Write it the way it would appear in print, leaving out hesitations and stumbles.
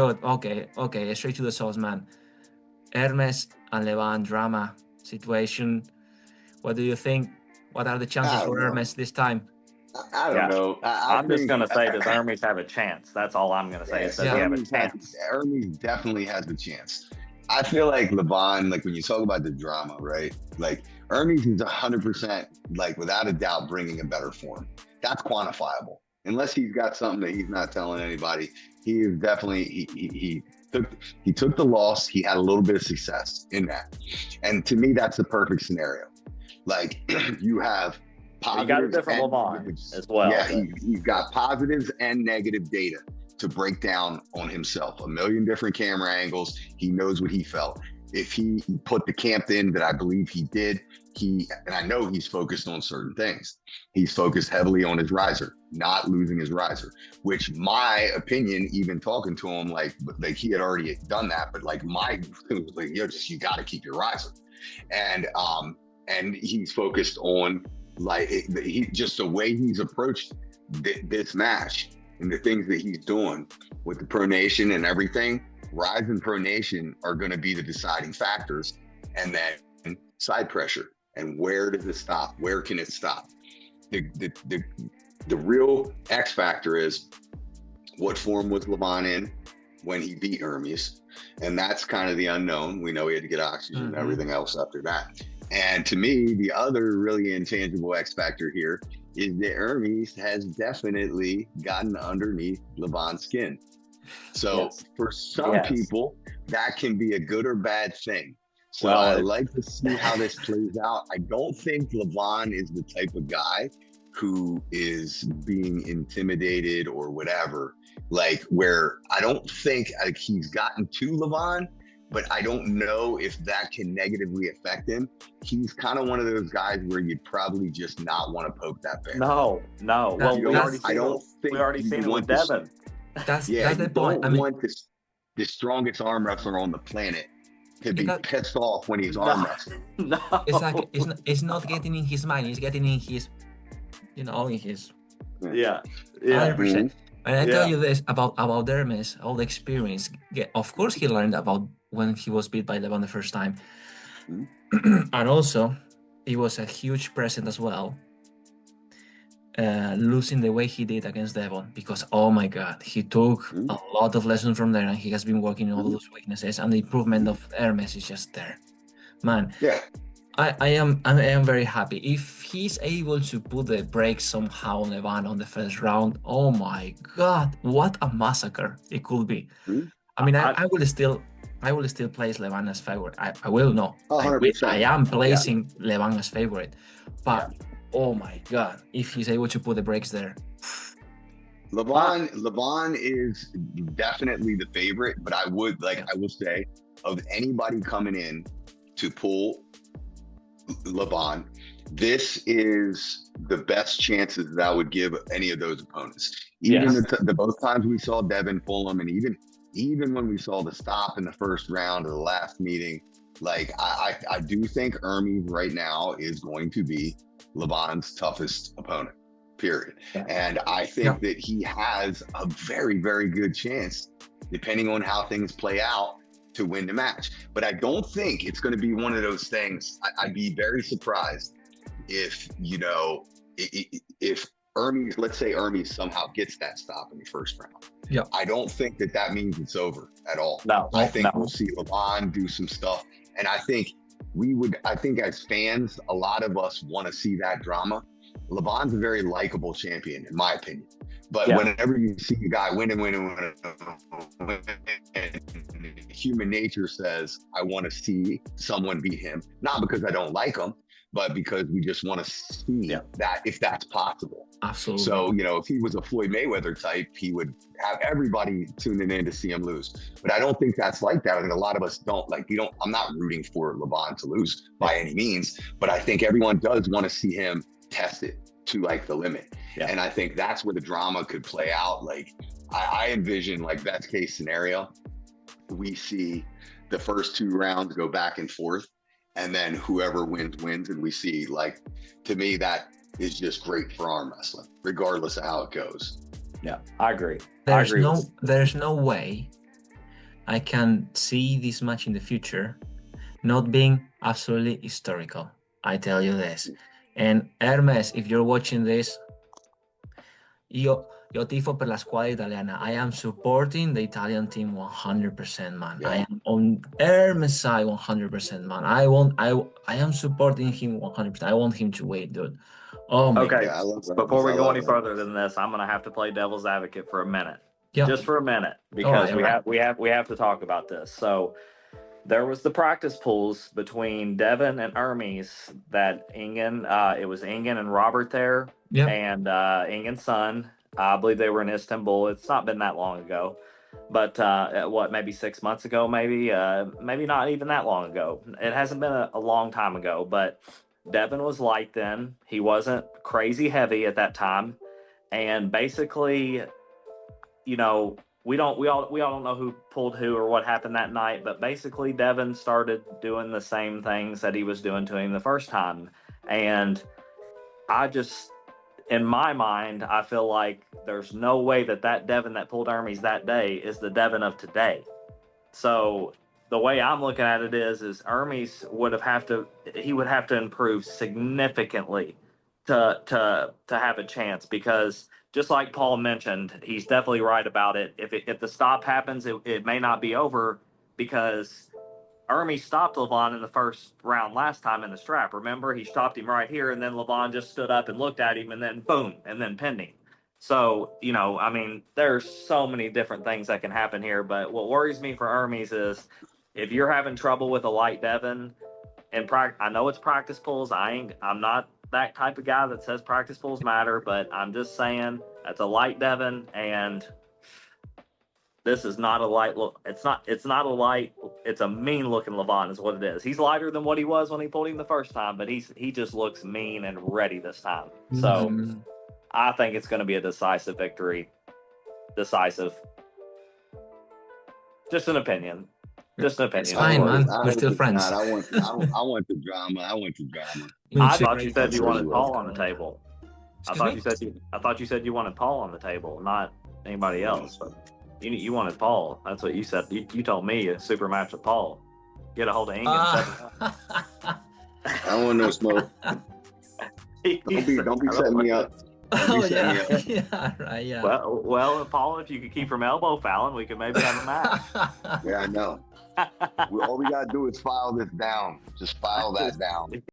Good. Okay, straight to the source, man. Hermes and Levan drama situation. What do you think? What are the chances I don't for know. Hermes this time? I don't know. I'm just think going to say, does Ermes have a chance? That's all I'm going to say. Is does he have a chance? Ermes definitely has a chance. I feel like Levan, like when you talk about the drama, right? Like Ermes is 100%, like without a doubt, bringing a better form. That's quantifiable. Unless he's got something that he's not telling anybody, he is definitely he took the loss. He had a little bit of success in that, and to me, that's the perfect scenario. Like you have positives. You got a different Levan as well. Yeah, he's got positives and negative data to break down on himself. A million different camera angles. He knows what he felt. If he put the camp in that I believe he did, and I know he's focused on certain things. He's focused heavily on his riser, not losing his riser, which my opinion, even talking to him, like he had already done that, but like my was like, you got to keep your riser. And he's focused on like just the way he's approached this match and the things that he's doing with the pronation and everything. Rise and pronation are going to be the deciding factors, and then side pressure. And where does it stop? Where can it stop? The real X factor is what form was Levan in when he beat Ermes, and that's kind of the unknown. We know he had to get oxygen and everything else after that. And to me, the other really intangible X factor here is that Ermes has definitely gotten underneath Levan's skin. So for some people, that can be a good or bad thing. So I like to see how this plays out. I don't think Levan is the type of guy who is being intimidated or whatever, like where I don't think like he's gotten to Levan, but I don't know if that can negatively affect him. He's kind of one of those guys where you'd probably just not want to poke that bear. No. Well, we already seen it with Devin. That's the point. I want the strongest arm wrestler on the planet to be pissed off when he's arm wrestling. No. It's like it's not getting in his mind. It's getting in his, in his. 100%. And I tell you this about Hermes, all the experience. Yeah, of course, he learned about when he was beat by Levan the first time, and also it was a huge present as well. Losing the way he did against Devon, because oh my God, he took a lot of lessons from there, and he has been working on all those weaknesses, and the improvement of Hermes is just there, man. Yeah, I am very happy if he's able to put the brakes somehow on Levan on the first round. Oh my God, what a massacre it could be. I mean, I will still place Levan as favorite. I will know. I am placing Levan as favorite, but. Oh my God! If he's able to put the brakes there, Levan is definitely the favorite. But I will say, of anybody coming in to pull Levan, this is the best chances that I would give any of those opponents. Even the both times we saw Devin pull him, and even when we saw the stop in the first round of the last meeting, like I do think Ermes right now is going to be Levan's toughest opponent, period. And I think that he has a very, very good chance, depending on how things play out, to win the match. But I don't think it's going to be one of those things. I'd be very surprised if, if Ermes, let's say Ermes somehow gets that stop in the first round. Yeah. I don't think that means it's over at all. No, I think we'll see Levan do some stuff. And I think as fans, a lot of us want to see that drama. Levan's a very likable champion, in my opinion. But whenever you see a guy win, human nature says, I want to see someone beat him. Not because I don't like him, but because we just want to see that if that's possible. Absolutely. So, if he was a Floyd Mayweather type, he would have everybody tuning in to see him lose. But I don't think that's like that. I think a lot of us don't. I'm not rooting for Levan to lose by any means, but I think everyone does want to see him test it to the limit. Yeah. And I think that's where the drama could play out. I envision best case scenario, we see the first two rounds go back and forth, and then whoever wins, and we see to me that is just great for arm wrestling, regardless of how it goes. Yeah, I agree. There's no way I can see this match in the future not being absolutely historical. I tell you this. And Hermes, if you're watching this, io tifo per la squadra italiana. I am supporting the Italian team 100%, man. Yeah. I am on Hermes side 100%, man. I am supporting him 100%. I want him to win, dude. Oh my Okay, Yeah, I love before we I go love any further than this, I'm gonna have to play devil's advocate for a minute. Yeah. Just for a minute, All because right. we have to talk about this. So there was the practice pools between Devin and Ermes that Ingen, it was Ingen and Robert there, Yeah. and Ingen's son. I believe they were in Istanbul. It's not been that long ago, but what, maybe 6 months ago, maybe not even that long ago. It hasn't been a long time ago, but Devin was light then. He wasn't crazy heavy at that time, and basically, you know, we all don't know who pulled who or what happened that night, but basically Devin started doing the same things that he was doing to him the first time. And I just, in my mind, I feel like there's no way that Devin that pulled Hermes that day is the Devin of today. So the way I'm looking at it is Hermes would have to improve significantly to have a chance, because just like Paul mentioned, he's definitely right about it. If the stop happens, it may not be over, because Ermes stopped Levan in the first round last time in the strap. Remember, he stopped him right here, and then Levan just stood up and looked at him, and then boom, and then pinned him. So, I mean, there's so many different things that can happen here. But what worries me for Ermes is if you're having trouble with a light Devin, and I know it's practice pulls. I'm not that type of guy that says practice pulls matter, but I'm just saying that's a light Devin, and this is not a light look. It's not a light. It's a mean looking Levan is what it is. He's lighter than what he was when he pulled him the first time, but he just looks mean and ready this time. So I think it's going to be a decisive victory. Decisive. Just an opinion. Just an opinion. It's fine, man. We're still friends. I want the drama. I want the drama. I thought you said you wanted Paul on the table. I thought you said you wanted Paul on the table, not anybody else. But you wanted Paul. That's what you said. You told me a super match with Paul. Get a hold of Ingen. I don't want no smoke. Don't be setting me up. Oh yeah, yeah, right, yeah. Well, Paul, if you could keep from elbow fouling, we could maybe have a match. Yeah, I know. All we gotta do is file this down. Just file that down.